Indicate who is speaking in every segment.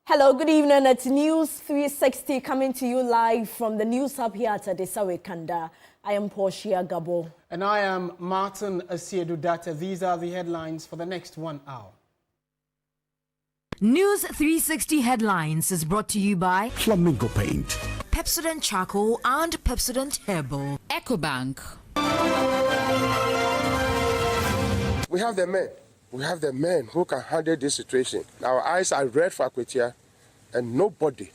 Speaker 1: Hello, good evening. It's News 360 coming to you live from the News Hub here at Adesawe Kanda. I am Portia Gabor.
Speaker 2: And I am Martin Asiedu-Dartey. These are the headlines for the next 1 hour.
Speaker 3: News 360 headlines is brought to you by
Speaker 4: Flamingo Paint,
Speaker 3: Pepsodent Charcoal and Pepsodent Herbal, EcoBank.
Speaker 5: We have the men. We have the men who can handle this situation. Our eyes are red for Courier, and nobody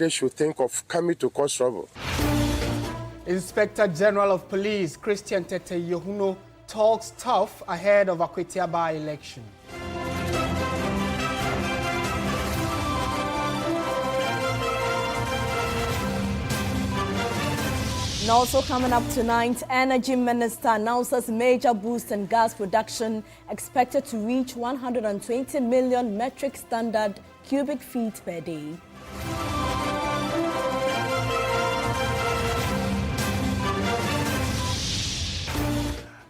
Speaker 5: should think of coming to cause trouble.
Speaker 2: Inspector General of Police Christian Tete Yohuno talks tough ahead of Akwetia by-election.
Speaker 1: And also coming up tonight, Energy Minister announces major boost in gas production expected to reach 120 million metric standard cubic feet per day.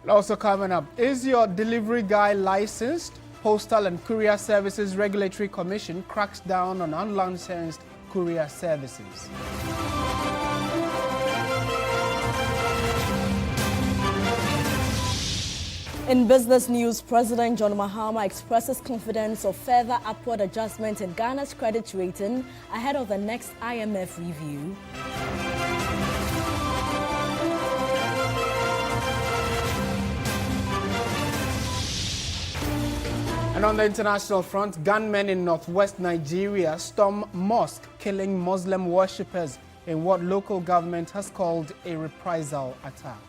Speaker 2: And also coming up, is your delivery guy licensed? Postal and Courier Services Regulatory Commission cracks down on unlicensed courier services.
Speaker 1: In business news, President John Mahama expresses confidence of further upward adjustment in Ghana's credit rating ahead of the next IMF review.
Speaker 2: And on the international front, gunmen in northwest Nigeria storm mosque, killing Muslim worshippers in what local government has called a reprisal attack.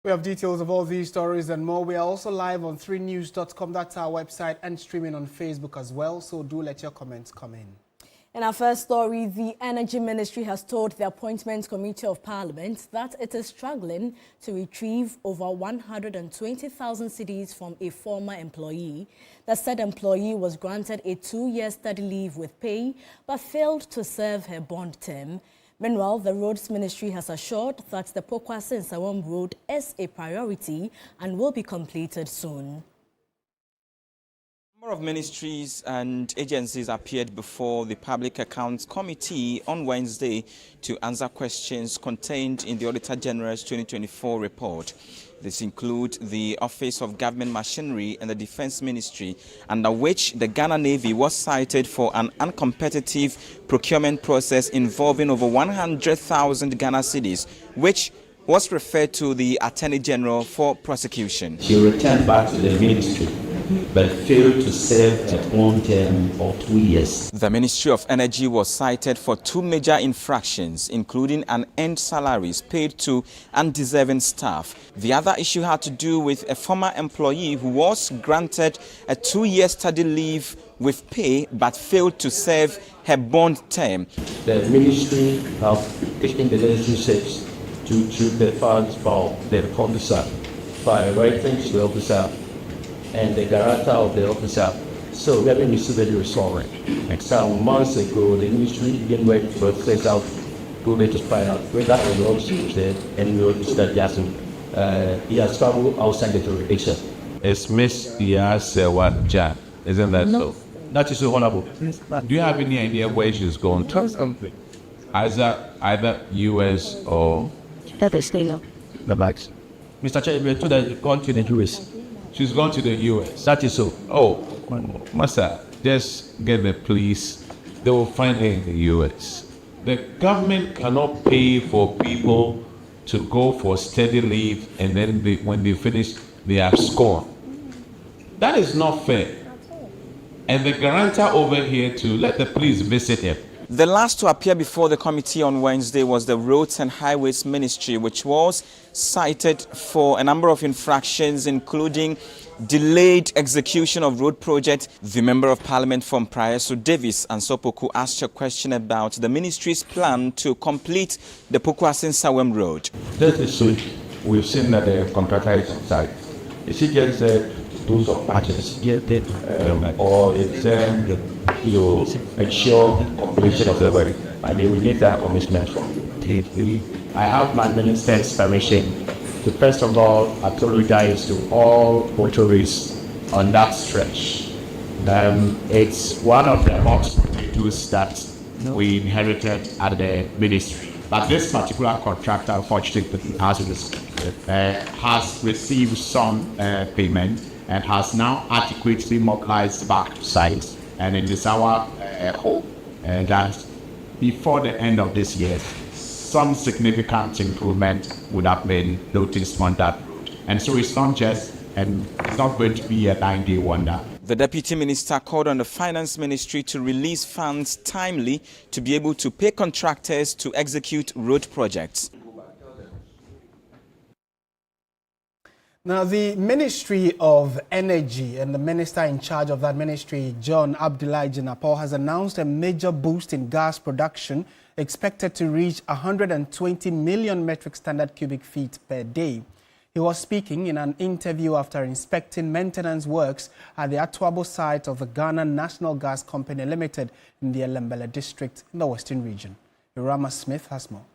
Speaker 2: We have details of all these stories and more. We are also live on 3news.com. That's our website, and streaming on Facebook as well. So do let your comments come in.
Speaker 1: In our first story, the Energy Ministry has told the Appointments Committee of Parliament that it is struggling to retrieve over 120,000 cedis from a former employee. The said employee was granted a 2-year study leave with pay but failed to serve her bond term. Meanwhile, the Roads Ministry has assured that the Pokwase-Nsawam Road is a priority and will be completed soon.
Speaker 6: A number of ministries and agencies appeared before the Public Accounts Committee on Wednesday to answer questions contained in the Auditor General's 2024 report. This includes the Office of Government Machinery and the Defense Ministry, under which the Ghana Navy was cited for an uncompetitive procurement process involving over 100,000 Ghana cedis, which was referred to the Attorney General for prosecution.
Speaker 7: She returned back to the ministry but failed to serve a bond term of 2 years.
Speaker 6: The Ministry of Energy was cited for 2 major infractions, including unearned salaries paid to undeserving staff. The other issue had to do with a former employee who was granted a 2-year study leave with pay but failed to serve her bond term.
Speaker 7: The ministry have taken the necessary steps to treat the funds for the officer by writing to the officer and the guarantor of the officer. So revenue is very restoring. Some months ago, the ministry began work to process out to let us find out whether the law is there, and we will start Jackson. He has traveled outside the jurisdiction.
Speaker 8: It's Miss Yasewa Jan, isn't that
Speaker 7: No,
Speaker 8: so?
Speaker 7: that is so honorable.
Speaker 8: Do you have any idea where she's going to? Either US or
Speaker 7: That is still the bags. Mr. Chair, we are told that you've gone to the US.
Speaker 8: she's going to the US?
Speaker 7: That is so.
Speaker 8: Oh, Master, just get the police. They will find her in the US. The government cannot pay for people to go for steady leave and then when they finish, they are scorned. That is not fair. And the guarantor over here to let the police visit him.
Speaker 6: The last to appear before the committee on Wednesday was the Roads and Highways Ministry, which was cited for a number of infractions, including delayed execution of road project. The Member of Parliament from Prayeso, Davis Ansopoku, asked a question about the ministry's plan to complete the Pokwase-Nsawam Road.
Speaker 7: This week, we've seen that the contractor is on site. Is it just those of patches, or it's you ensure completion of the work, and they will need that commitment from I have my minister's permission to first of all apologize to all motorists on that stretch. It's one of the hot potatoes that we inherited at the ministry. But this particular contractor, unfortunately, has received some payment and has now adequately mobilized back to site. And it is our hope that before the end of this year, some significant improvement would have been noticed on that road. And so it's not just, and it's not going to be a 9-day wonder.
Speaker 6: The Deputy Minister called on the Finance Ministry to release funds timely to be able to pay contractors to execute road projects.
Speaker 2: Now, the Ministry of Energy and the minister in charge of that ministry, John Abdullahi and Portia, has announced a major boost in gas production expected to reach 120 million metric standard cubic feet per day. He was speaking in an interview after inspecting maintenance works at the Atuabo site of the Ghana National Gas Company Limited in the Elembele district in the Western region. Irama Smith has more.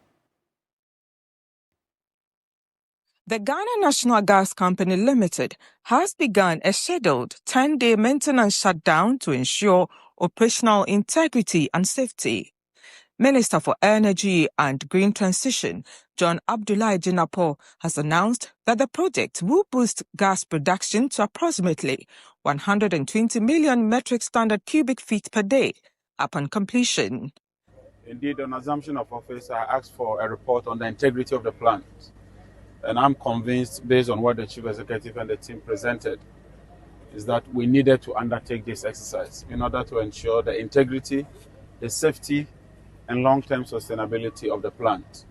Speaker 4: The Ghana National Gas Company Limited has begun a scheduled 10-day maintenance shutdown to ensure operational integrity and safety. Minister for Energy and Green Transition, John Abdullahi and Portia, has announced that the project will boost gas production to approximately 120 million metric standard cubic feet per day upon completion.
Speaker 9: Indeed, on assumption of office, I asked for a report on the integrity of the plant. And I'm convinced, based on what the Chief Executive and the team presented, is that we needed to undertake this exercise in order to ensure the integrity, the safety, and long-term sustainability of the plant.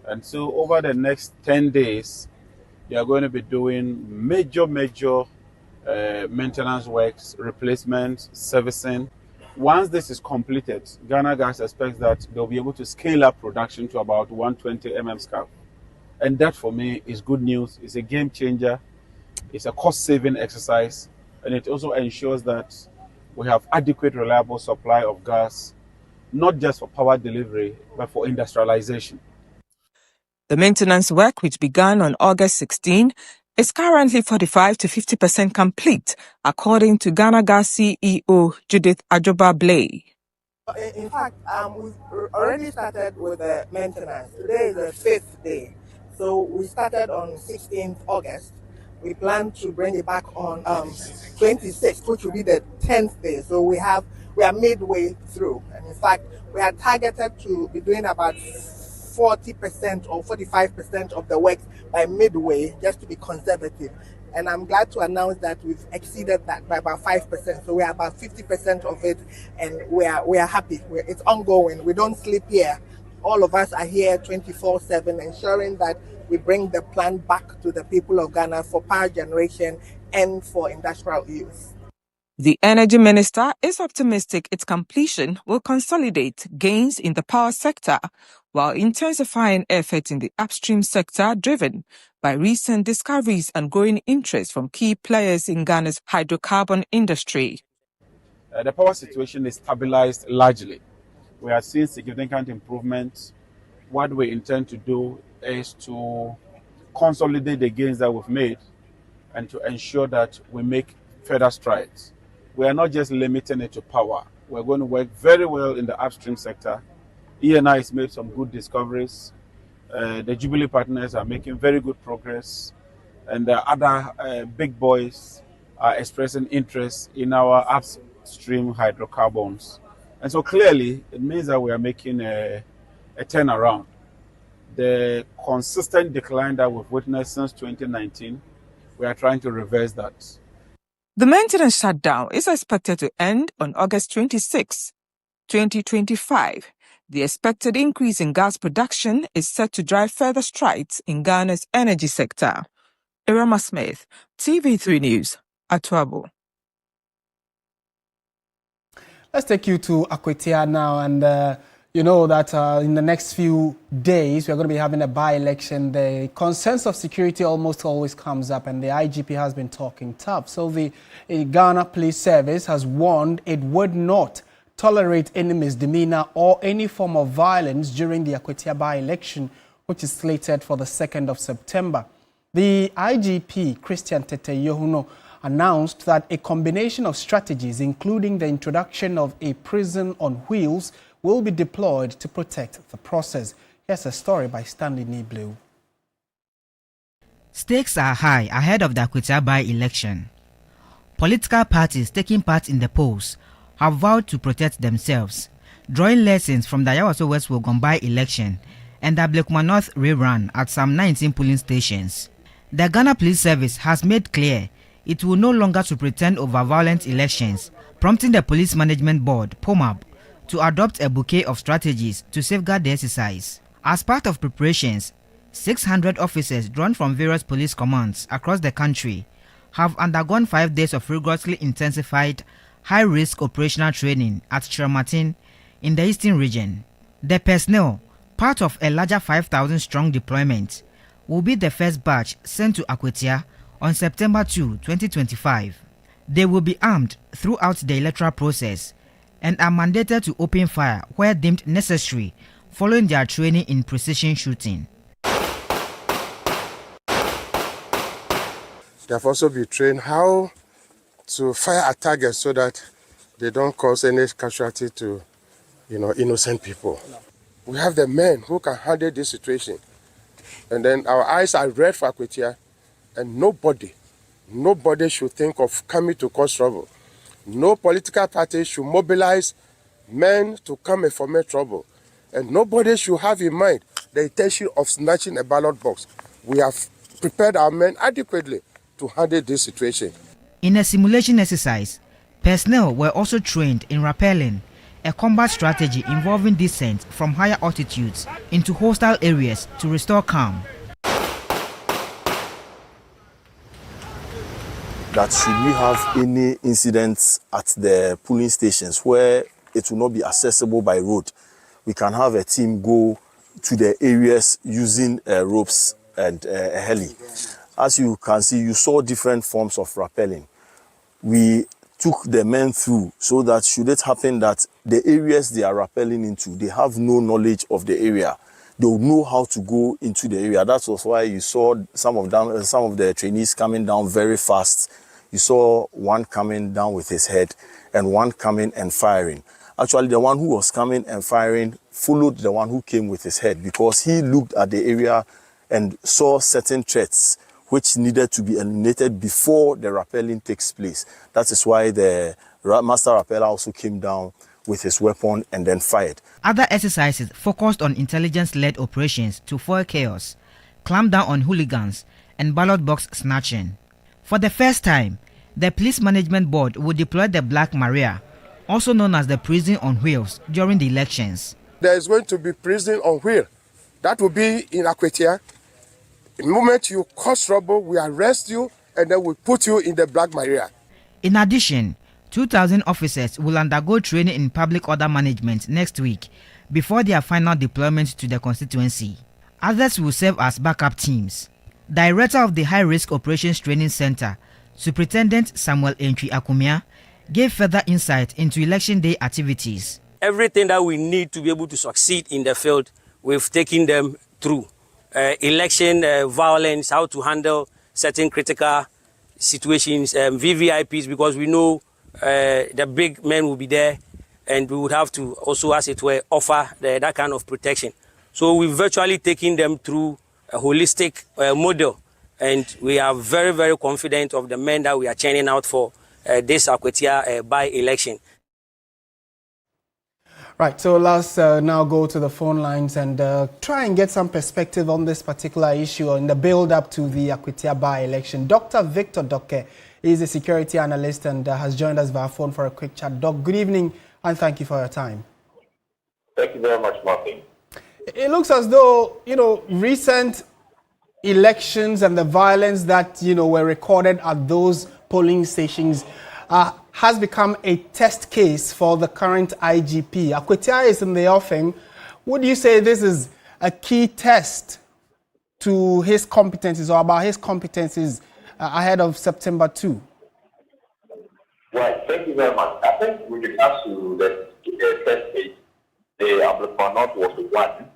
Speaker 9: And so over the next 10 days, they are going to be doing major maintenance works, replacement, servicing. Once this is completed, Ghana Gas expects that they'll be able to scale up production to about 120 mmscf. And that for me is good news. It's a game changer. It's a cost-saving exercise. And it also ensures that we have adequate, reliable supply of gas, not just for power delivery, but for industrialization.
Speaker 4: The maintenance work, which began on August 16, is currently 45 to 50% complete, according to Ghana Gas CEO Judith Ajoba-Blay.
Speaker 10: In fact, we've already started with the maintenance. Today is the 5th day. So we started on 16th August. We plan to bring it back on 26th, which will be the 10th day. So we are midway through. And in fact, we are targeted to be doing about 40% or 45% of the work by midway, just to be conservative. And I'm glad to announce that we've exceeded that by about 5%. So we are about 50% of it, and we are happy. It's ongoing. We don't sleep here. All of us are here 24/7, ensuring that we bring the plant back to the people of Ghana for power generation and for industrial use.
Speaker 4: The Energy Minister is optimistic its completion will consolidate gains in the power sector while intensifying efforts in the upstream sector driven by recent discoveries and growing interest from key players in Ghana's hydrocarbon industry.
Speaker 9: The power situation is stabilized largely. We are seeing significant improvements. What we intend to do is to consolidate the gains that we've made and to ensure that we make further strides. We are not just limiting it to power. We're going to work very well in the upstream sector. ENI has made some good discoveries. The Jubilee partners are making very good progress. And the other big boys are expressing interest in our upstream hydrocarbons. And so clearly, it means that we are making a turnaround. The consistent decline that we've witnessed since 2019, we are trying to reverse that.
Speaker 4: The maintenance shutdown is expected to end on August 26, 2025. The expected increase in gas production is set to drive further strides in Ghana's energy sector. Irama Smith, TV3 News, Atuabo.
Speaker 2: Let's take you to Akwetia now, and you know that in the next few days we're going to be having a by-election. The concerns of security almost always comes up, and the IGP has been talking tough. So the Ghana Police Service has warned it would not tolerate any misdemeanor or any form of violence during the Akwetia by-election, which is slated for the 2nd of September. The IGP, Christian Tete Yohuno, announced that a combination of strategies, including the introduction of a prison on wheels, will be deployed to protect the process. Here's a story by Stanley Niblu.
Speaker 11: Stakes are high ahead of the Akwetia by-election. Political parties taking part in the polls have vowed to protect themselves, drawing lessons from the Yawaso West Wogon by-election and the Blekuma North rerun at some 19 polling stations. The Ghana Police Service has made clear it will no longer to pretend over violent elections, prompting the Police Management Board, POMAB, to adopt a bouquet of strategies to safeguard the exercise. As part of preparations, 600 officers drawn from various police commands across the country have undergone 5 days of rigorously intensified high-risk operational training at Chiramatin in the eastern region. The personnel, part of a larger 5,000-strong deployment, will be the first batch sent to Akwetia on September 2, 2025. They will be armed throughout the electoral process and are mandated to open fire where deemed necessary following their training in precision shooting.
Speaker 5: They have also been trained how to fire at targets so that they don't cause any casualty to, innocent people. We have the men who can handle this situation. And then our eyes are red for Akwetia, and nobody should think of coming to cause trouble. No political party should mobilize men to come and foment trouble. And nobody should have in mind the intention of snatching a ballot box. We have prepared our men adequately to handle this situation.
Speaker 11: In a simulation exercise, personnel were also trained in rappelling, a combat strategy involving descent from higher altitudes into hostile areas to restore calm.
Speaker 12: That should we have any incidents at the polling stations where it will not be accessible by road, we can have a team go to the areas using ropes and a heli. As you can see, you saw different forms of rappelling. We took the men through so that should it happen that the areas they are rappelling into, they have no knowledge of the area, they will know how to go into the area. That was why you saw some of the trainees coming down very fast. You saw one coming down with his head and one coming and firing. Actually, the one who was coming and firing followed the one who came with his head because he looked at the area and saw certain threats which needed to be eliminated before the rappelling takes place. That is why the master rappeller also came down with his weapon and then fired.
Speaker 11: Other exercises focused on intelligence-led operations to foil chaos, clamp down on hooligans, and ballot box snatching. For the first time, the Police Management Board will deploy the Black Maria, also known as the prison on wheels, during the elections.
Speaker 5: There is going to be prison on wheels. That will be in Akwetia. The moment you cause trouble, we arrest you and then we put you in the Black Maria.
Speaker 11: In addition, 2,000 officers will undergo training in public order management next week before their final deployment to the constituency. Others will serve as backup teams. Director of the High Risk Operations Training Center, Superintendent Samuel Entry Akumia, gave further insight into election day activities.
Speaker 13: Everything that we need to be able to succeed in the field, we've taken them through. Election violence, how to handle certain critical situations, VVIPs, because we know the big men will be there and we would have to also, as it were, offer that kind of protection. So we've virtually taken them through a holistic model, and we are very, very confident of the men that we are churning out for this Akwetia by-election.
Speaker 2: Right, so let's now go to the phone lines and try and get some perspective on this particular issue in the build-up to the Akwetia by-election. Dr. Victor Doke is a security analyst and has joined us via phone for a quick chat. Doc, good evening and thank you for your time.
Speaker 14: Thank you very much, Martin.
Speaker 2: It looks as though, recent elections and the violence that, were recorded at those polling stations has become a test case for the current IGP. Akwetia is in the offing. Would you say this is a key test to his competencies or about his competencies ahead of September 2?
Speaker 14: Right, thank you very much. I think with regards to the test case, the Ablephanot was one.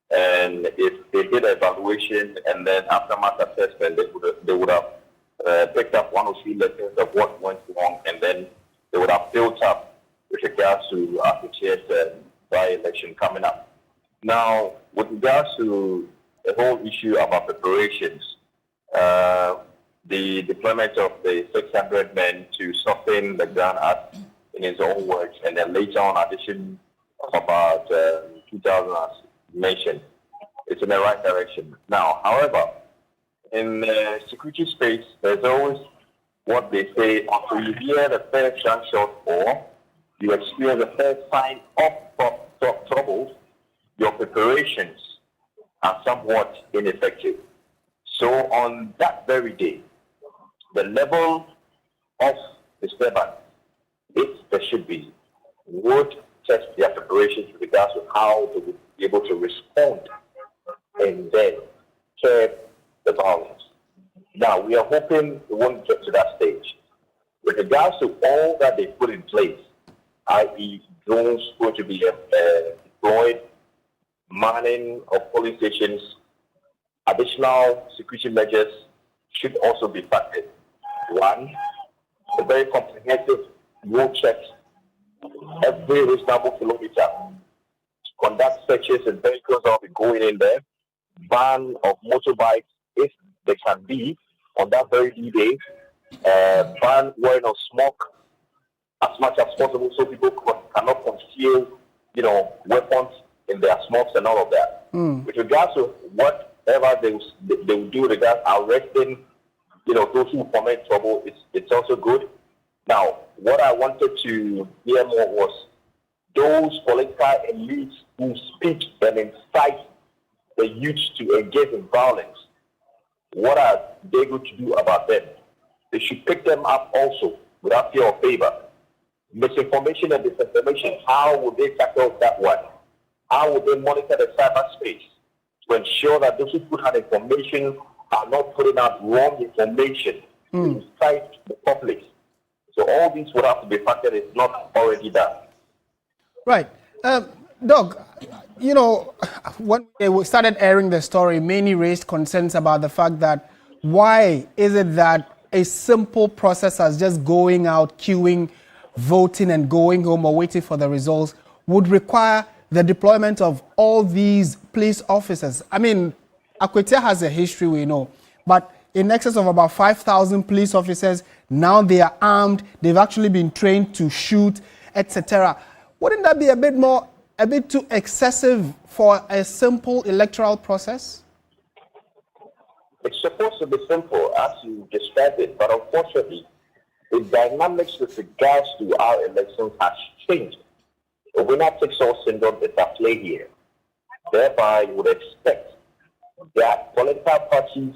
Speaker 14: And if they did an evaluation and then aftermath assessment, they would have picked up one or two lessons of what went wrong, and then they would have built up with regards to the by-election coming up. Now, with regards to the whole issue about preparations, the deployment of the 600 men to soften the ground up, in his own words, and then later on addition of about 2,000 as mentioned, it's in the right direction. Now, however, in the security space, there's always what they say, after you hear the first gunshot or you experience the first sign of troubles, your preparations are somewhat ineffective. So on that very day, the level of disturbance, if there should be, would test their preparations with regards to how they would be able to respond and then curb the violence. Now, we are hoping it won't get to that stage. With regards to all that they put in place, i.e. drones going to be deployed, manning of police stations, additional security measures should also be factored. One, a very comprehensive road checks every reasonable kilometer, conduct searches and vehicles that will be going in there, ban of motorbikes if they can be on that very day, ban wearing of smoke as much as possible so people cannot conceal, weapons in their smokes and all of that. With regards to whatever they will do with regards to arresting, those who commit trouble, it's also good. Now, what I wanted to hear more was those political elites who speak and incite the youth to engage in violence. What are they going to do about them? They should pick them up also without fear or favor. Misinformation and disinformation, how would they tackle that one? How would they monitor the cyberspace to ensure that those who put out information are not putting out wrong information to incite the public? So all these would have to be factored. It's not already done.
Speaker 2: Right. Doug, when they started airing the story, many raised concerns about the fact that why is it that a simple process as just going out, queuing, voting and going home or waiting for the results would require the deployment of all these police officers? I mean, Akwetia has a history, we know, but in excess of about 5,000 police officers, now they are armed, they've actually been trained to shoot, etc. Wouldn't that be a bit too excessive for a simple electoral process?
Speaker 14: It's supposed to be simple, as you described it, but unfortunately, the dynamics with regards to our elections has changed. The winner-takes-all syndrome is at play here. Thereby, you would expect that political parties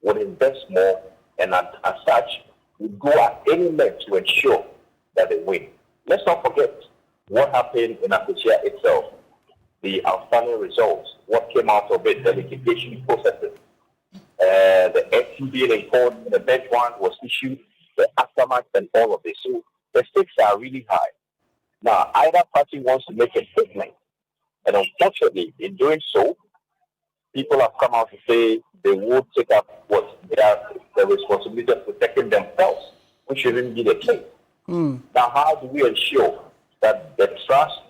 Speaker 14: would invest more and as such would go at any length to ensure that they win. Let's not forget what happened in Portia itself, the outstanding results, what came out of it, the litigation processes, the FTB report, the bench warrant was issued, the aftermath and all of this. So the stakes are really high. Now, either party wants to make a statement, and unfortunately, in doing so, people have come out to say they would take up the responsibility of protecting themselves, which shouldn't be the case. Now, how do we ensure that the trust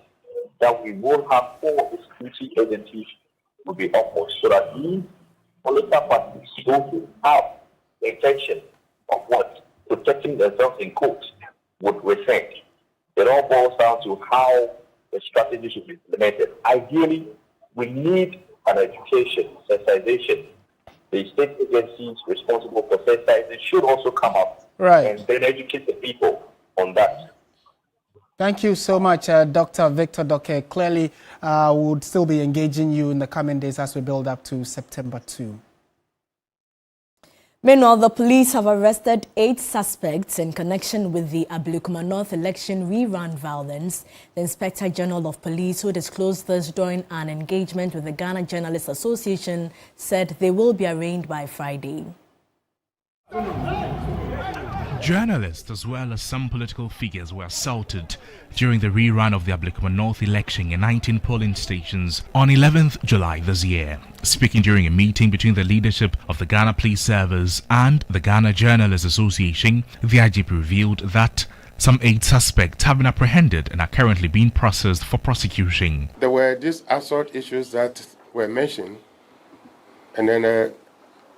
Speaker 14: that we will have for the security agencies will be upwards so that these political parties who have the intention of protecting themselves in court would reflect? It all boils down to how the strategy should be implemented. Ideally, we need an education, sensitization. The state agencies responsible for sensitization should also come up and then educate the people on that.
Speaker 2: Thank you so much, Dr. Victor Doke. Clearly, we would still be engaging you in the coming days as we build up to September 2.
Speaker 1: Meanwhile, the police have arrested 8 suspects in connection with the Ablekuma North election rerun violence. The Inspector General of Police, who disclosed this during an engagement with the Ghana Journalists Association, said they will be arraigned by Friday.
Speaker 15: Journalists as well as some political figures were assaulted during the rerun of the Ablekuma North election in 19 polling stations on 11th July this year. Speaking during a meeting between the leadership of the Ghana Police Service and the Ghana Journalists Association, the IGP revealed that some 8 suspects have been apprehended and are currently being processed for prosecution.
Speaker 5: There were these assault issues that were mentioned, and then the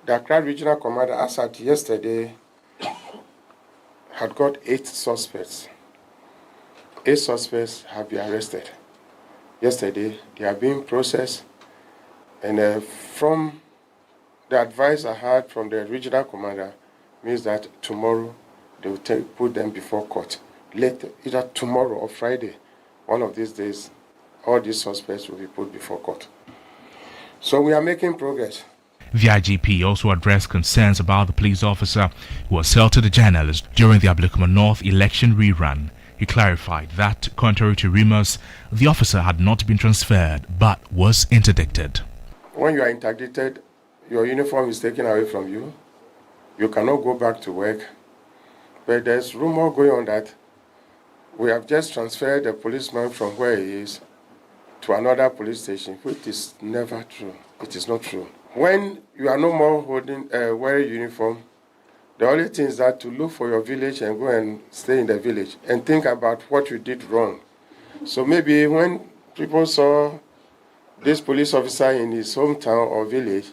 Speaker 5: Accra Regional Commander, as at yesterday, had got 8 suspects. 8 suspects have been arrested. Yesterday, they are being processed, and from the advice I had from the regional commander, means that tomorrow they will put them before court. Later, either tomorrow or Friday, one of these days, all these suspects will be put before court. So we are making progress.
Speaker 15: The IGP also addressed concerns about the police officer who assaulted a journalist during the Ablekuma North election rerun. He clarified that, contrary to rumors, the officer had not been transferred but was interdicted.
Speaker 5: When you are interdicted, your uniform is taken away from you. You cannot go back to work. But there's rumor going on that we have just transferred the policeman from where he is to another police station, which is never true. It is not true. When you are no more wearing uniform, the only thing is that to look for your village and go and stay in the village and think about what you did wrong. So maybe when people saw this police officer in his hometown or village,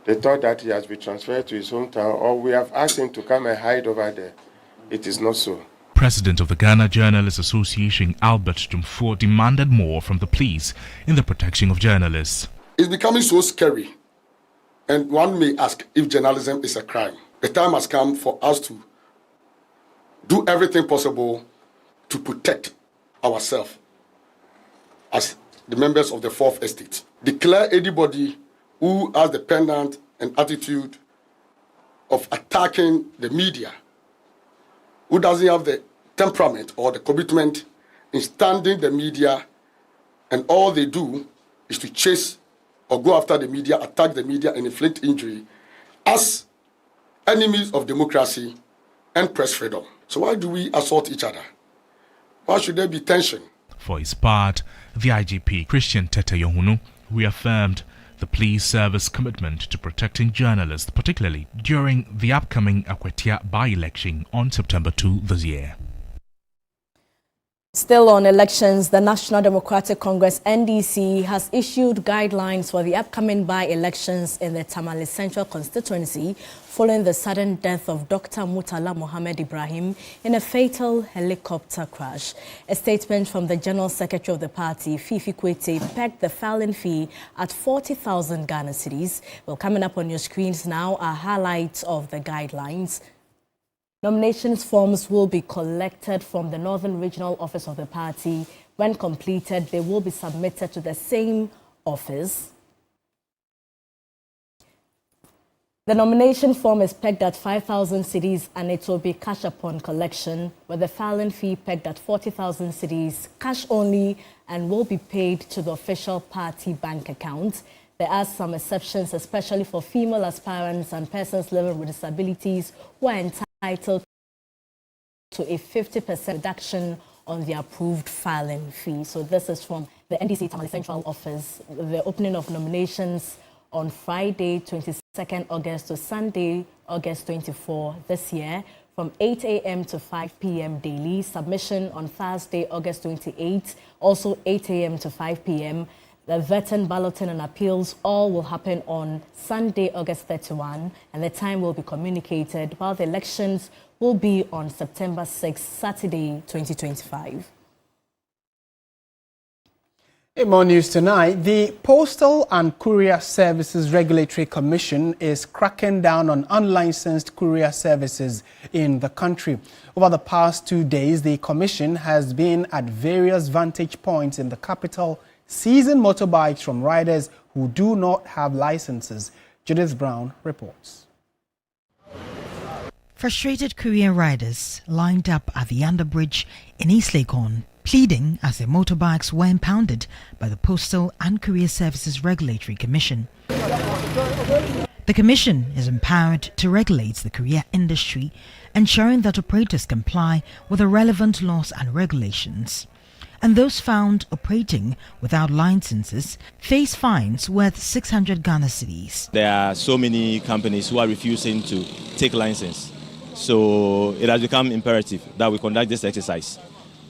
Speaker 5: they thought that he has been transferred to his hometown, or we have asked him to come and hide over there. It is not so.
Speaker 15: President of the Ghana Journalists Association, Albert Tumfo, demanded more from the police in the protection of journalists.
Speaker 16: It's becoming so scary. And one may ask if journalism is a crime. The time has come for us to do everything possible to protect ourselves as the members of the Fourth Estate. Declare anybody who has the pendant and attitude of attacking the media, who doesn't have the temperament or the commitment in standing the media, and all they do is to chase or go after the media, attack the media, and inflict injury as enemies of democracy and press freedom. So why do we assault each other? Why should there be tension?
Speaker 15: For his part, the IGP, Christian Tete Yohunu, reaffirmed the police service commitment to protecting journalists, particularly during the upcoming Akwatia by-election on September 2 this year.
Speaker 1: Still on elections, the National Democratic Congress NDC has issued guidelines for the upcoming by-elections in the Tamale Central constituency following the sudden death of Dr. Murtala Mohammed Ibrahim in a fatal helicopter crash. A statement from the General Secretary of the party, Fifi Kwete, pegged the filing fee at 40,000 Ghana cedis. Well, coming up on your screens now are highlights of the guidelines. Nominations forms will be collected from the Northern Regional Office of the party. When completed, they will be submitted to the same office. The nomination form is pegged at 5,000 cedis and it will be cash upon collection, with the filing fee pegged at 40,000 cedis, cash only, and will be paid to the official party bank account. There are some exceptions, especially for female aspirants and persons living with disabilities who are entitled to a 50% reduction on the approved filing fee. So this is from the NDC Tamale Central Office. The opening of nominations on Friday, 22nd August to Sunday, August 24 this year, from 8 a.m. to 5 p.m. daily. Submission on Thursday, August 28, also 8 a.m. to 5 p.m. The vetting, balloting and appeals all will happen on Sunday, August 31, and the time will be communicated, while the elections will be on September 6, Saturday, 2025.
Speaker 2: In more news tonight, the Postal and Courier Services Regulatory Commission is cracking down on unlicensed courier services in the country. Over the past 2 days, the Commission has been at various vantage points in the capital, seizing motorbikes from riders who do not have licenses. Judith Brown reports.
Speaker 11: Frustrated courier riders lined up at the underbridge in East Legon, pleading as their motorbikes were impounded by the Postal and Courier Services Regulatory Commission. The Commission is empowered to regulate the courier industry, ensuring that operators comply with the relevant laws and regulations. And those found operating without licenses face fines worth 600 Ghana cedis.
Speaker 17: There are so many companies who are refusing to take license. So it has become imperative that we conduct this exercise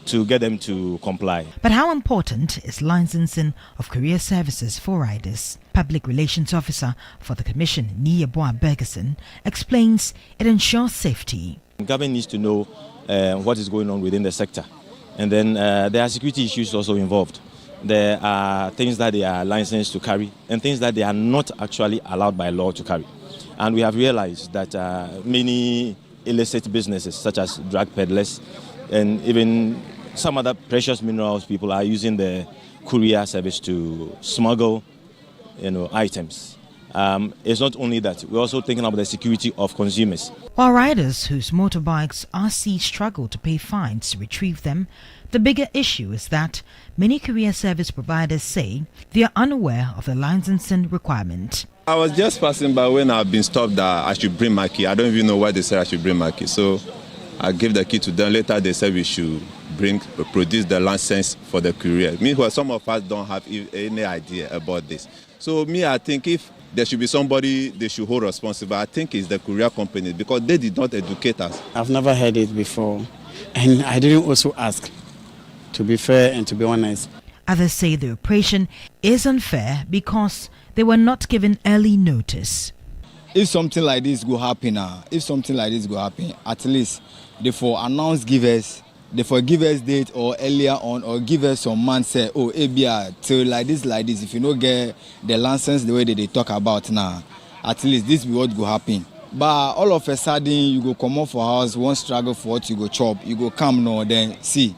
Speaker 17: to get them to comply.
Speaker 11: But how important is licensing of courier services for riders? Public Relations Officer for the Commission, Niyeboa Bergeson, explains it ensures safety.
Speaker 17: The government needs to know what is going on within the sector. And then there are security issues also involved. There are things that they are licensed to carry and things that they are not actually allowed by law to carry. And we have realized that many illicit businesses, such as drug peddlers and even some other precious minerals people, are using the courier service to smuggle, items. It's not only that, we're also thinking about the security of consumers.
Speaker 11: While riders whose motorbikes are seized struggle to pay fines to retrieve them, the bigger issue is that many courier service providers say they are unaware of the licensing requirement.
Speaker 18: I was just passing by when I've been stopped that I should bring my key. I don't even know why they said I should bring my key. So I gave the key to them. Later they said we should produce the license for the courier. Meanwhile, some of us don't have any idea about this. So I think if there should be somebody they should hold responsible, I think it's the courier company, because they did not educate us.
Speaker 19: I've never heard it before, and I didn't also ask, to be fair and to be honest.
Speaker 11: Others say the operation is unfair because they were not given early notice.
Speaker 20: If something like this will happen, at least they for announce givers, they for give us date or earlier on, or give us some man say, oh, ABR, till like this, if you don't get the license the way that they talk about now, at least this will what will happen. But all of a sudden, you go come off for house, one struggle for what you go chop, you go come now, then see,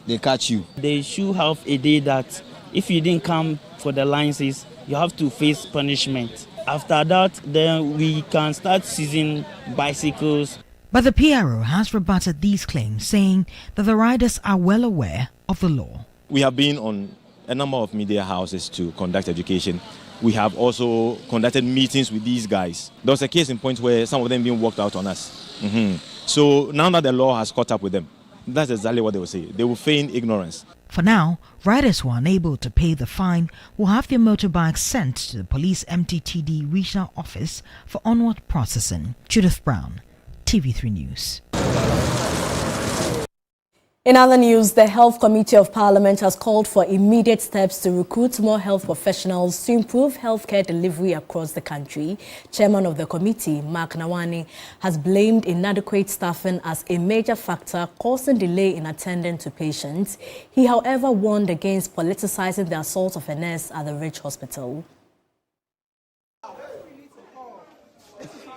Speaker 20: they catch you.
Speaker 21: They should have a day that if you didn't come for the licenses, you have to face punishment. After that, then we can start seizing bicycles.
Speaker 11: But the PRO has rebutted these claims, saying that the riders are well aware of the law.
Speaker 17: We have been on a number of media houses to conduct education. We have also conducted meetings with these guys. There was a case in point where some of them being worked out on us. So now that the law has caught up with them, that's exactly what they will say. They will feign ignorance.
Speaker 11: For now, riders who are unable to pay the fine will have their motorbikes sent to the police MTTD regional office for onward processing. Judith Brown, TV3 News.
Speaker 1: In other news, the Health Committee of Parliament has called for immediate steps to recruit more health professionals to improve healthcare delivery across the country. Chairman of the committee, Mark Nawani, has blamed inadequate staffing as a major factor causing delay in attending to patients. He, however, warned against politicizing the assault of a nurse at the Ridge Hospital.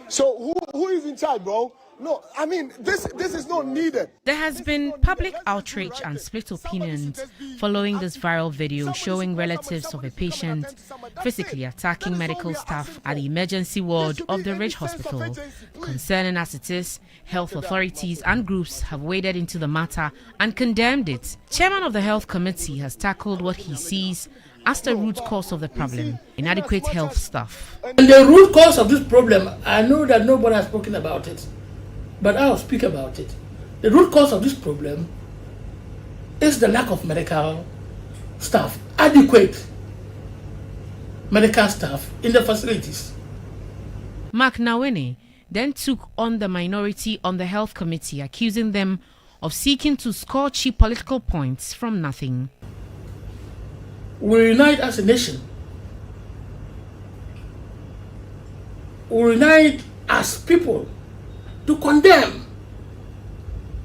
Speaker 22: So who is in charge, bro? No, I mean, this is not needed.
Speaker 23: There has been public outrage and split opinions following this viral video showing relatives of a patient physically attacking medical staff at the emergency ward of the Ridge Hospital. Concerning as it is, health authorities and groups have waded into the matter and condemned it. Chairman of the Health Committee has tackled what he sees as the root cause of the problem: inadequate health staff.
Speaker 24: And the root cause of this problem, I know that nobody has spoken about it, but I'll speak about it. The root cause of this problem is the lack of medical staff, adequate medical staff in the facilities.
Speaker 23: Mark Nawani then took on the minority on the Health Committee, accusing them of seeking to score cheap political points from nothing.
Speaker 24: We unite as a nation. We unite as people to condemn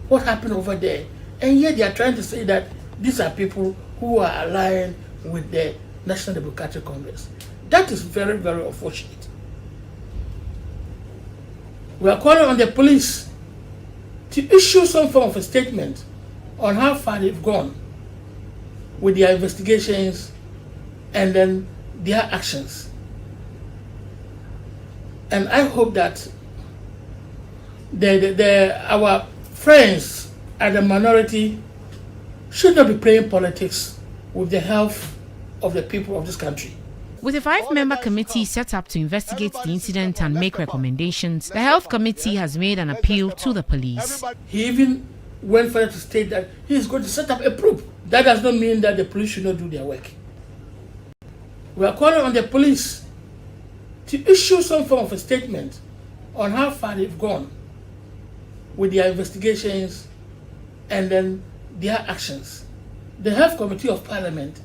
Speaker 24: what happened over there. And yet they are trying to say that these are people who are aligned with the National Democratic Congress. That is very, very unfortunate. We are calling on the police to issue some form of a statement on how far they've gone with their investigations and then their actions. And I hope that our friends at the minority should not be playing politics with the health of the people of this country.
Speaker 23: With a 5-member committee set up to investigate the incident and make recommendations, the Health Committee has made an appeal to the police.
Speaker 24: He even went further to state that he is going to set up a probe. That does not mean that the police should not do their work. We are calling on the police to issue some form of a statement on how far they've gone with their investigations and then their actions. The Health Committee of Parliament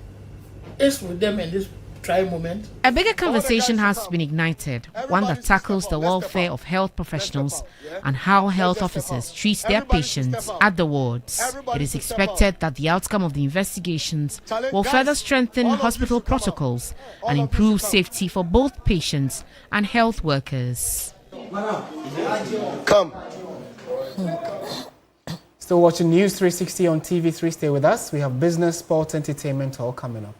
Speaker 24: is with them in this trying moment.
Speaker 23: A bigger conversation has been ignited, one that tackles the welfare of health professionals and how health officers treat their patients at the wards. It is expected that the outcome of the investigations will further strengthen hospital protocols and improve safety for both patients and health workers.
Speaker 2: Come. Still watching News 360 on TV3. Stay with us. We have business, sports, entertainment all coming up.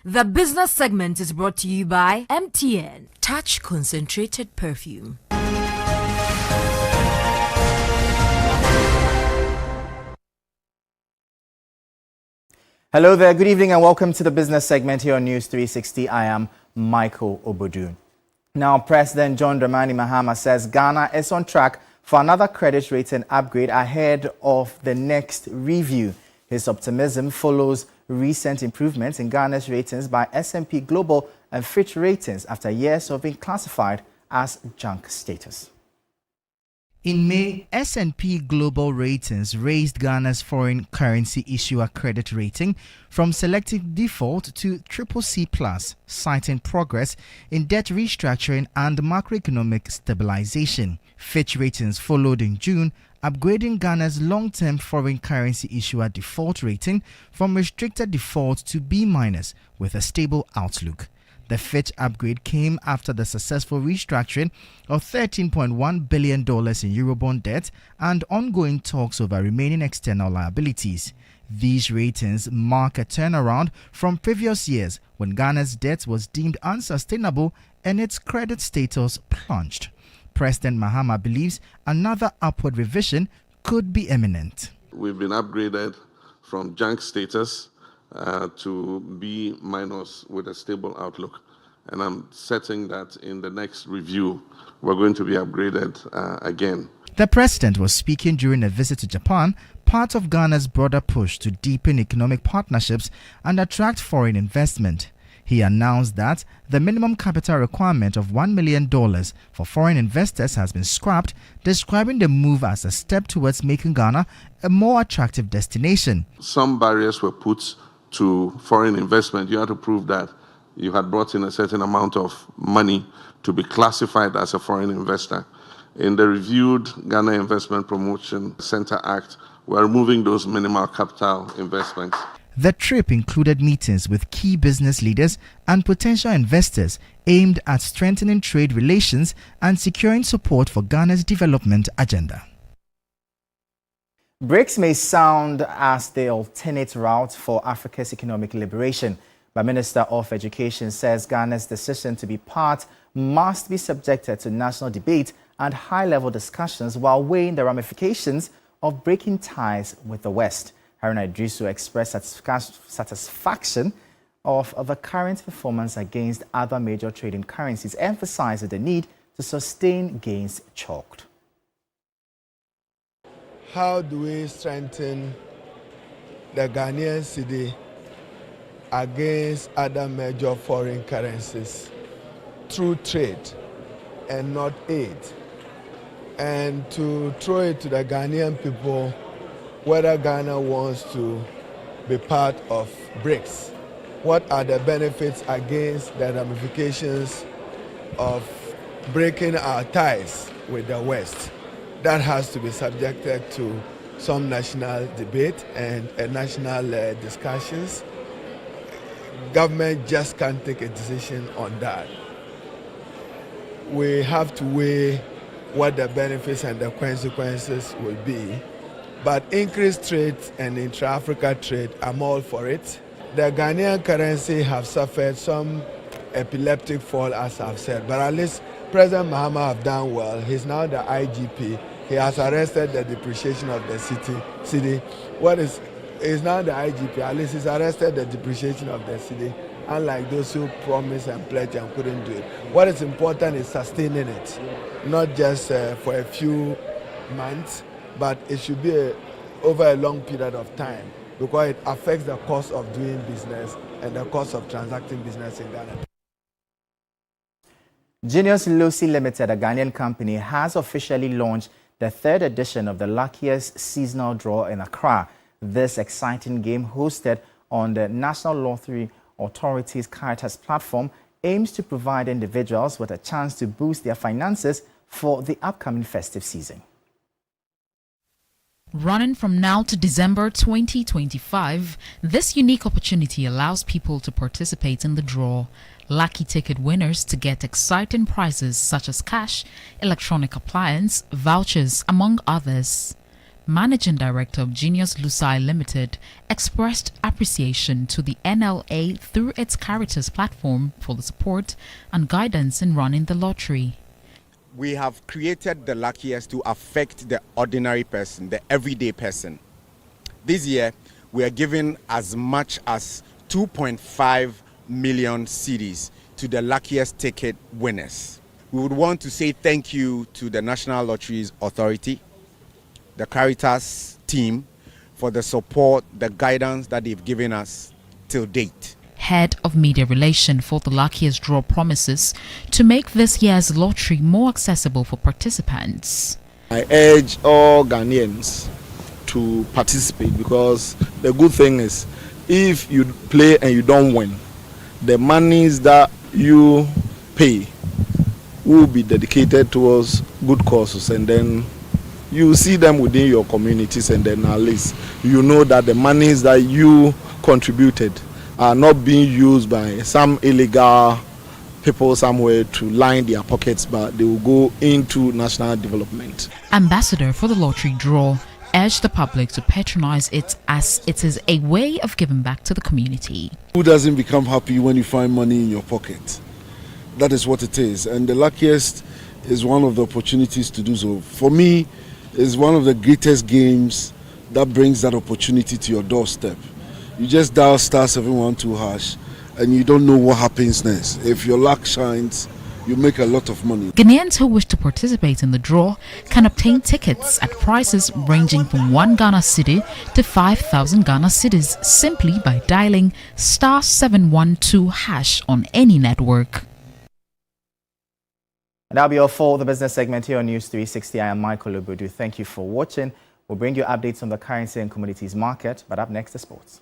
Speaker 3: The business segment is brought to you by MTN. Touch concentrated perfume.
Speaker 6: Hello there, good evening and welcome to the business segment here on News 360. I am Michael Obodu. Now, President John Dramani Mahama says Ghana is on track for another credit rating upgrade ahead of the next review. His optimism follows recent improvements in Ghana's ratings by S&P Global and Fitch Ratings after years of being classified as junk status. In May, S&P Global Ratings raised Ghana's foreign currency issuer credit rating from selective default to CCC+, citing progress in debt restructuring and macroeconomic stabilization. Fitch Ratings followed in June, upgrading Ghana's long-term foreign currency issuer default rating from restricted default to B- with a stable outlook. The Fitch upgrade came after the successful restructuring of $13.1 billion in Eurobond debt and ongoing talks over remaining external liabilities. These ratings mark a turnaround from previous years when Ghana's debt was deemed unsustainable and its credit status plunged. President Mahama believes another upward revision could be imminent.
Speaker 7: We've been upgraded from junk status to B- with a stable outlook. And I'm certain that in the next review, we're going to be upgraded again.
Speaker 6: The president was speaking during a visit to Japan, part of Ghana's broader push to deepen economic partnerships and attract foreign investment. He announced that the minimum capital requirement of $1 million for foreign investors has been scrapped, describing the move as a step towards making Ghana a more attractive destination.
Speaker 7: Some barriers were put to foreign investment. You had to prove that you had brought in a certain amount of money to be classified as a foreign investor. In the reviewed Ghana Investment Promotion Center Act, we're removing those minimal capital investments.
Speaker 6: The trip included meetings with key business leaders and potential investors aimed at strengthening trade relations and securing support for Ghana's development agenda. BRICS may sound as the alternate route for Africa's economic liberation, but Minister of Education says Ghana's decision to be part must be subjected to national debate and high-level discussions while weighing the ramifications of breaking ties with the West. Haruna Idrisu expressed satisfaction of the current performance against other major trading currencies, emphasizing the need to sustain gains chalked.
Speaker 8: How do we strengthen the Ghanaian cedi against other major foreign currencies? Through trade and not aid. And to throw it to the Ghanaian people whether Ghana wants to be part of BRICS. What are the benefits against the ramifications of breaking our ties with the West? That has to be subjected to some national debate and national discussions. Government just can't take a decision on that. We have to weigh what the benefits and the consequences will be. But increased trade and intra-Africa trade, I'm all for it. The Ghanaian currency have suffered some epileptic fall, as I've said, but at least President Mahama have done well. He's now the IGP. He has arrested the depreciation of the cedi. He's now the IGP, at least he's arrested the depreciation of the cedi, unlike those who promised and pledged and couldn't do it. What is important is sustaining it, not just for a few months, but it should be over a long period of time because it affects the cost of doing business and the cost of transacting business in Ghana.
Speaker 6: Genius Lucy Limited, a Ghanaian company, has officially launched the third edition of the Luckiest Seasonal Draw in Accra. This exciting game, hosted on the National Lottery Authority's Caritas platform, aims to provide individuals with a chance to boost their finances for the upcoming festive season.
Speaker 25: Running from now to December 2025, this unique opportunity allows people to participate in the draw. Lucky ticket winners to get exciting prizes such as cash, electronic appliance, vouchers, among others. Managing Director of Genius Lucai Limited, expressed appreciation to the NLA through its Caritas platform for the support and guidance in running the lottery.
Speaker 4: We have created the luckiest to affect the ordinary person, the everyday person. This year, we are giving as much as 2.5 million cedis to the luckiest ticket winners. We would want to say thank you to the National Lotteries Authority, the Caritas team, for the support, the guidance that they've given us till date.
Speaker 25: Head of Media Relation for the Luckiest Draw promises to make this year's lottery more accessible for participants.
Speaker 8: I urge all Ghanaians to participate, because the good thing is, if you play and you don't win, the monies that you pay will be dedicated towards good causes, and then you see them within your communities, and then at least you know that the monies that you contributed are not being used by some illegal people somewhere to line their pockets, but they will go into national development.
Speaker 25: Ambassador for the lottery draw urged the public to patronize it as it is a way of giving back to the community.
Speaker 9: Who doesn't become happy when you find money in your pocket? That is what it is, and the luckiest is one of the opportunities to do so. For me, it's one of the greatest games that brings that opportunity to your doorstep. You just dial *712# and you don't know what happens next. If your luck shines, you make a lot of money.
Speaker 25: Ghanaians who wish to participate in the draw can obtain tickets at prices ranging from 1 Ghana cedi to 5,000 Ghana cedis simply by dialing *712# on any network.
Speaker 6: And that'll be all for the business segment here on News 360. I am Michael Obodu. Thank you for watching. We'll bring you updates on the currency and commodities market, but up next is sports.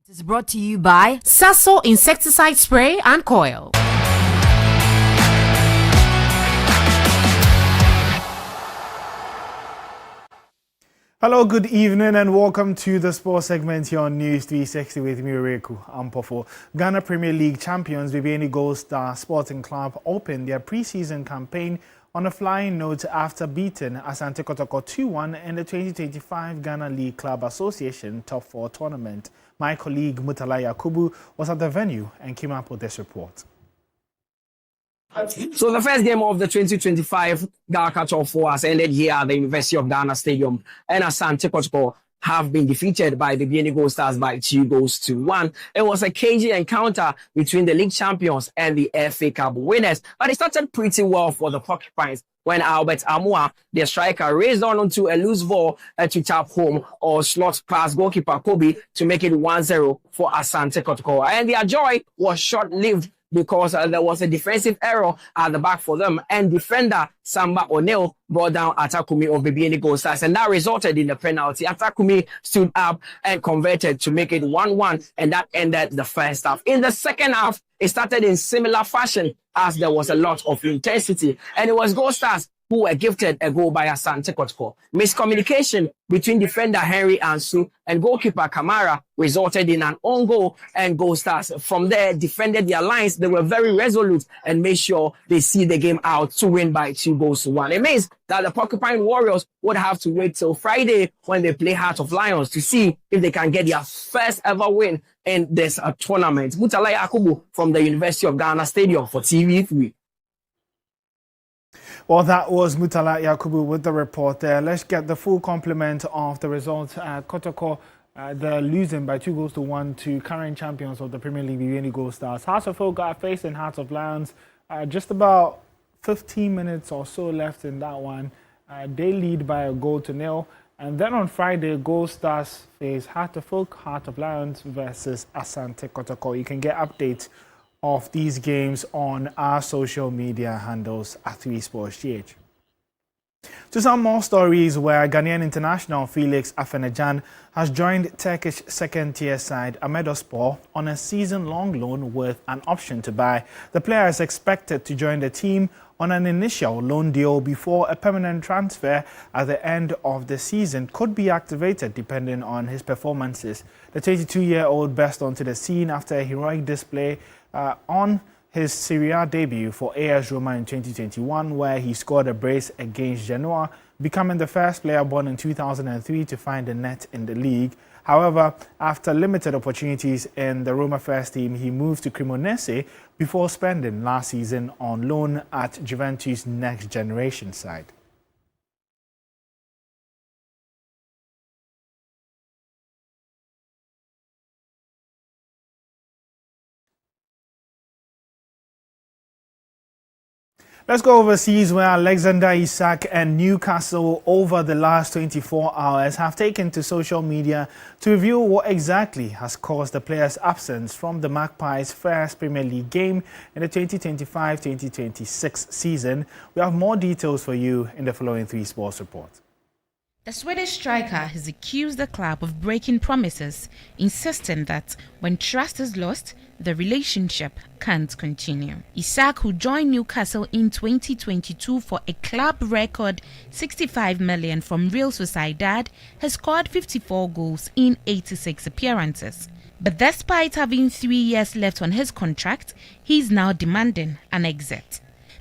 Speaker 3: It is brought to you by Sasso Insecticide Spray and Coil.
Speaker 2: Hello, good evening and welcome to the sports segment here on News 360 with me, Reku Ampofo. Ghana Premier League champions Bibini Gold Star Sporting Club opened their pre-season campaign on a flying note after beating Asante Kotoko 2-1 in the 2025 Ghana League Club Association Top 4 tournament. My colleague Mutala Yakubu was at the venue and came up with this report.
Speaker 5: So the first game of the 2025 Ghana Top 4 has ended here at the University of Ghana Stadium, and Asante Kotoko have been defeated by the Bieni Gold Stars by 2-1. It was a cagey encounter between the league champions and the FA Cup winners, but it started pretty well for the Porcupines when Albert Amua, their striker, raised on onto a loose ball to tap home or slot past goalkeeper Kobe to make it 1-0 for Asante Kotoko. And their joy was short-lived because there was a defensive error at the back for them, and defender Samba O'Neill brought down Atakumi of the Bieni Gold Stars, and that resulted in a penalty. Atakumi stood up and converted to make it 1-1, and that ended the first half. In the second half, it started in similar fashion as there was a lot of intensity, and it was Gold Stars who were gifted a goal by Asante Kotoko. Miscommunication between defender Henry Ansu and goalkeeper Kamara resulted in an own goal, and Gold Stars from there defended their lines. They were very resolute and made sure they see the game out to win by 2-1. It means that the Porcupine Warriors would have to wait till Friday when they play Heart of Lions to see if they can get their first ever win in this tournament. Mutala Yakubu from the University of Ghana Stadium for TV3.
Speaker 2: Well, that was Mutala Yakubu with the report there. Let's get the full complement of the results. Kotoko, they're losing by 2-1 to current champions of the Premier League, Bieni Gold Stars. Hearts of Oak are facing Hearts of Lions. Just about 15 minutes or so left in that one. They lead by 1-0. And then on Friday, Gold Stars face Heart of Oak, Heart of Lions versus Asante Kotoko. You can get updates of these games on our social media handles at 3SportsGH. To some more stories where Ghanaian international Felix Afenajan has joined Turkish second-tier side Ahmedspor on a season-long loan with an option to buy. The player is expected to join the team on an initial loan deal before a permanent transfer at the end of the season could be activated depending on his performances. The 22-year-old burst onto the scene after a heroic display on his Serie A debut for AS Roma in 2021, where he scored a brace against Genoa, becoming the first player born in 2003 to find a net in the league. However, after limited opportunities in the Roma first team, he moved to Cremonese before spending last season on loan at Juventus' next generation side. Let's go overseas where Alexander Isak and Newcastle over the last 24 hours have taken to social media to reveal what exactly has caused the player's absence from the Magpies' first Premier League game in the 2025-2026 season. We have more details for you in the following 3 Sports report.
Speaker 23: The Swedish striker has accused the club of breaking promises, insisting that when trust is lost, the relationship can't continue. Isak, who joined Newcastle in 2022 for a club record 65 million from Real Sociedad, has scored 54 goals in 86 appearances. But despite having 3 years left on his contract, he is now demanding an exit.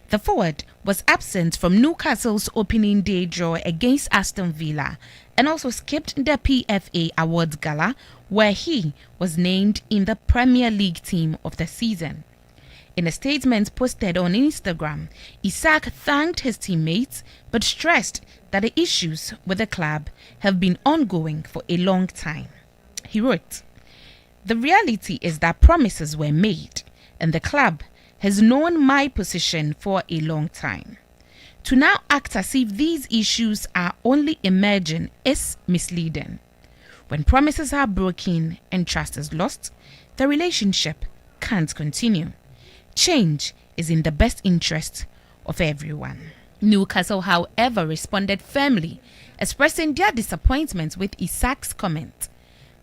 Speaker 23: The forward was absent from Newcastle's opening day draw against Aston Villa and also skipped the PFA Awards Gala, where he was named in the Premier League team of the season. In a statement posted on Instagram, Isak thanked his teammates but stressed that the issues with the club have been ongoing for a long time. He wrote, "The reality is that promises were made and the club has known my position for a long time. To now act as if these issues are only emerging is misleading. When promises are broken and trust is lost, the relationship can't continue. Change is in the best interest of everyone." Newcastle, however, responded firmly, expressing their disappointment with Isak's comment.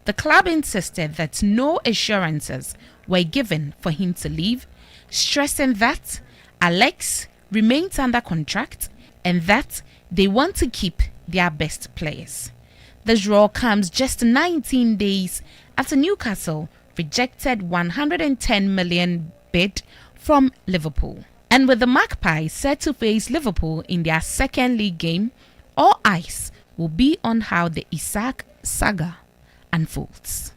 Speaker 23: The club insisted that no assurances were given for him to leave, stressing that Alex remains under contract and that they want to keep their best players. This draw comes just 19 days after Newcastle rejected 110 million bid from Liverpool. And with the Magpies set to face Liverpool in their second league game, all eyes will be on how the Isaac saga unfolds.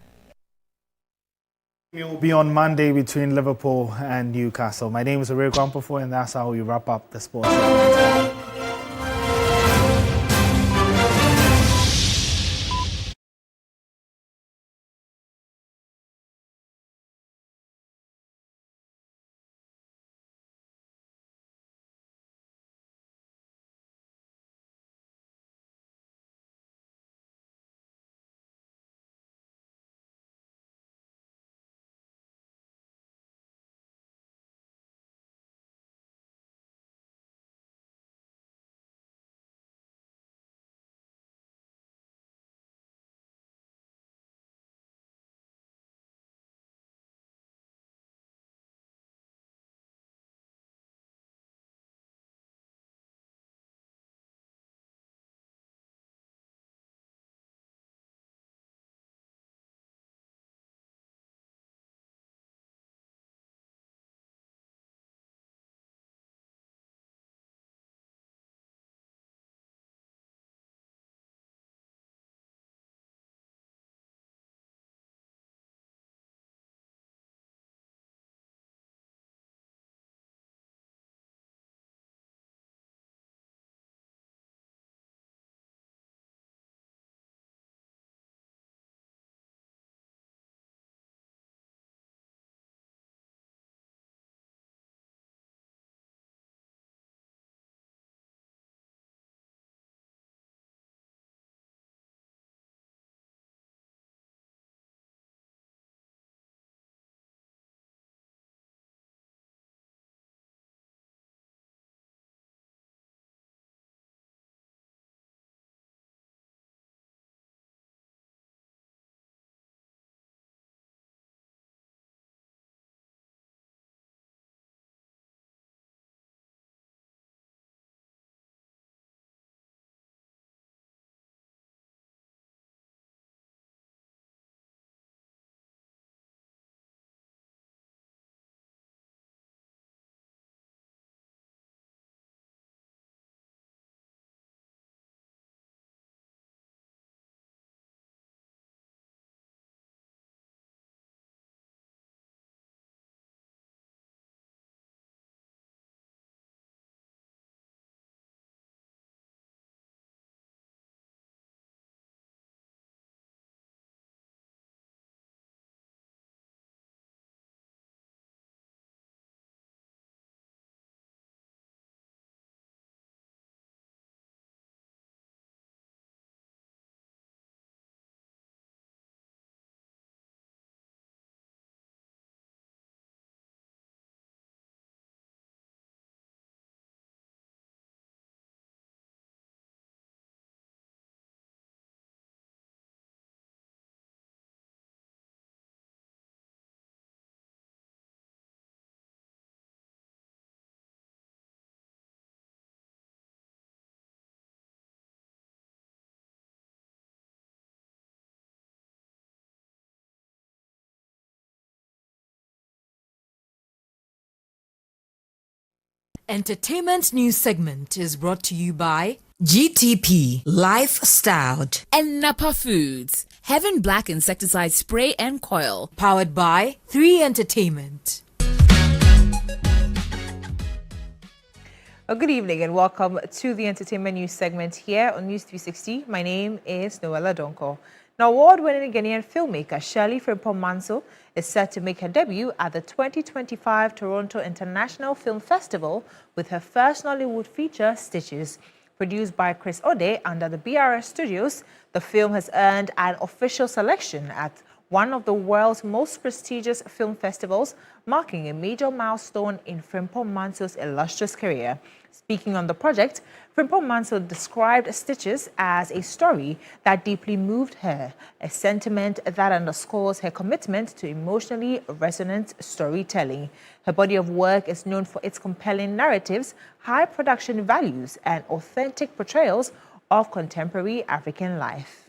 Speaker 10: It will be on Monday between Liverpool and Newcastle. My name is Courier Kwampofo, and that's how we wrap up the sports segment.
Speaker 3: Entertainment news segment is brought to you by GTP Lifestyled
Speaker 25: And Napa Foods, Heaven Black Insecticide Spray and Coil.
Speaker 3: powered by 3 Entertainment.
Speaker 12: Good evening and welcome to the entertainment news segment here on News 360. My name is Noella Donko. Now, award-winning Ghanaian filmmaker Shirley Frimpong-Manso is set to make her debut at the 2025 Toronto International Film Festival with her first Nollywood feature, Stitches. Produced by Chris Ode under the BRS Studios, the film has earned an official selection at one of the world's most prestigious film festivals, marking a major milestone in Frimpong Manso's illustrious career. Speaking on the project, Frimpong Manso described Stitches as a story that deeply moved her, a sentiment that underscores her commitment to emotionally resonant storytelling. Her body of work is known for its compelling narratives, high production values, and authentic portrayals of contemporary African life.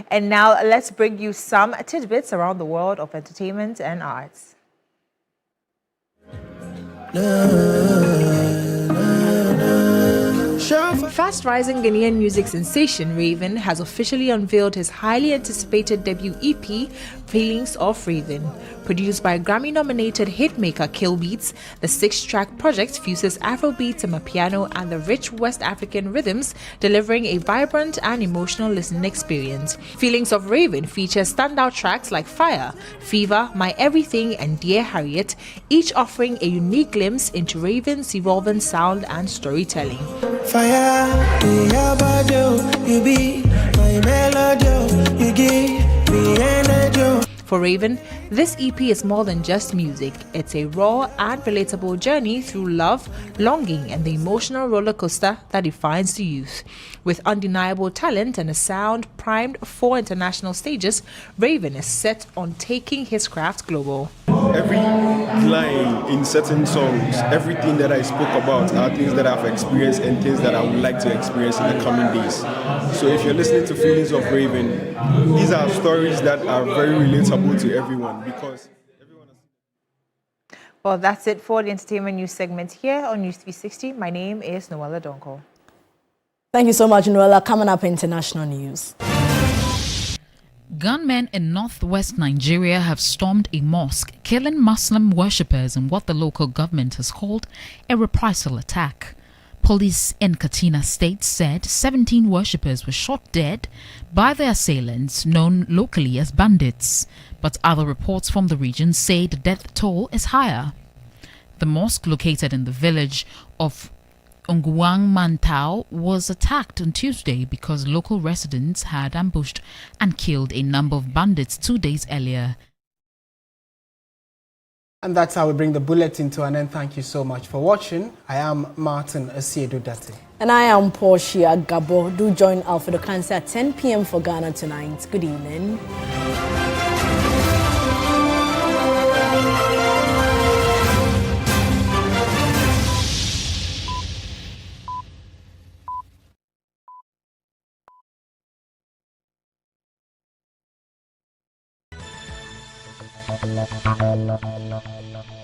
Speaker 12: And now let's bring you some tidbits around the world of entertainment and arts. Fast-rising Ghanaian music sensation Raven has officially unveiled his highly anticipated debut EP, Feelings of Raven. Produced by Grammy-nominated hitmaker Kill Beats, the 6-track project fuses Afrobeats and Amapiano and the rich West African rhythms, delivering a vibrant and emotional listening experience. Feelings of Raven features standout tracks like Fire, Fever, My Everything, and Dear Harriet, each offering a unique glimpse into Raven's evolving sound and storytelling.
Speaker 13: Fire, you be my melody, you give me energy.
Speaker 12: For Raven, this EP is more than just music. It's a raw and relatable journey through love, longing, and the emotional roller coaster that defines the youth. With undeniable talent and a sound primed for international stages, Raven is set on taking his craft global.
Speaker 14: Every line in certain songs, everything that I spoke about are things that I've experienced and things that I would like to experience in the coming days. So if you're listening to Feelings of Raven, these are stories that are very relatable to everyone because
Speaker 12: Well, that's it for the entertainment news segment here on News 360. My name is Noella Donko.
Speaker 1: Thank you so much, Noella. Coming up, international news.
Speaker 25: Gunmen in northwest Nigeria have stormed a mosque, killing Muslim worshippers in what the local government has called a reprisal attack. Police in Katsina State said 17 worshippers were shot dead by the assailants known locally as bandits, but other reports from the region say the death toll is higher. The mosque, located in the village of Unguang Mantau, was attacked on Tuesday because local residents had ambushed and killed a number of bandits 2 days earlier.
Speaker 2: And that's how we bring the bulletin to an end. Thank you so much for watching. I am Martin Asiedu-Dartey.
Speaker 1: And I am Portia Gabor. Do join Alfredo Cancer at 10 p.m. for Ghana tonight. Good evening.
Speaker 15: La la la la la la.